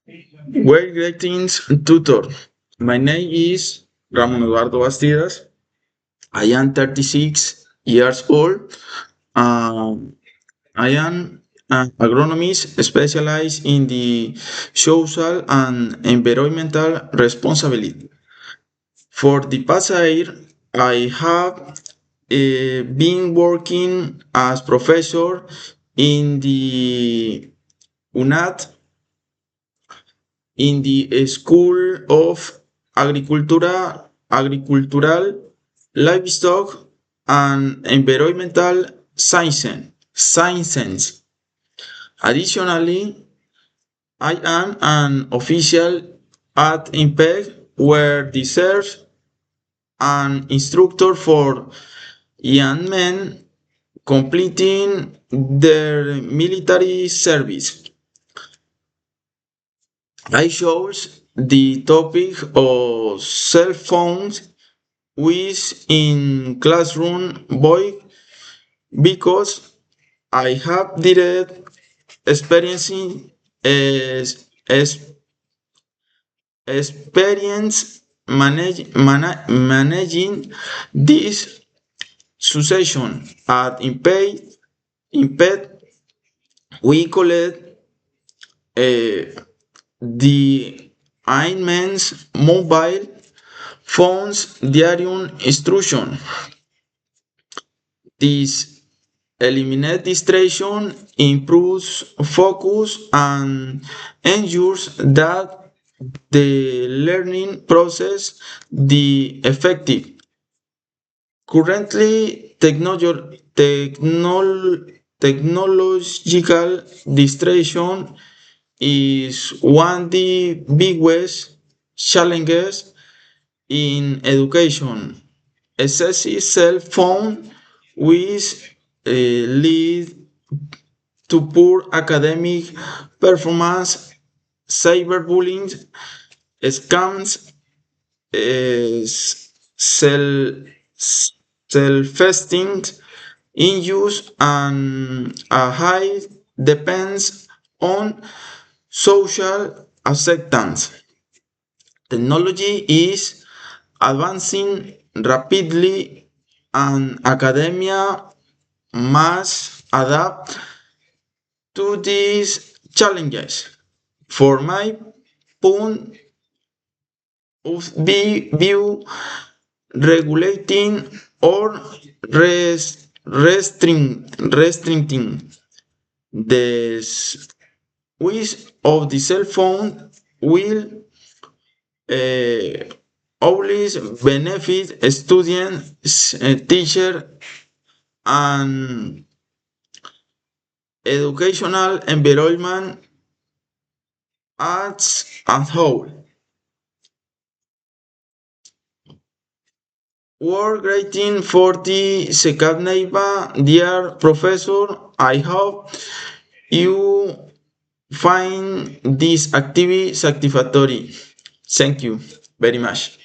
Well, greetings, tutor. My name is Ramon Eduardo Bastidas. I am 36 years old. Um, I am an agronomist specialized in the social and environmental responsibility. For the past year, I have been working as professor in the UNAD in the School of Agricultural, Livestock, and Environmental Sciences. Additionally, I am an official at IMPEG where I serve an instructor for young men completing their military service. I chose the topic of cell phones with in classroom boy because I have direct experiencing as experience managing this succession at Imped we collect the Einmann's mobile phones diarium instruction. This eliminate distraction, improves focus, and ensures that the learning process the effective. Currently, technological distraction is one of the biggest challenges in education. Excessive cell phone which lead to poor academic performance, cyberbullying, scams, self self-esteem, in-use, and a high depends on social acceptance. Technology is advancing rapidly and academia must adapt to these challenges. For my point of view, regulating or restricting the use of the cell phone will uh, always benefit students, teacher, and educational environment as a whole. Work rating for the Secadneiva, dear professor. I hope you find this activity satisfactory. Thank you very much.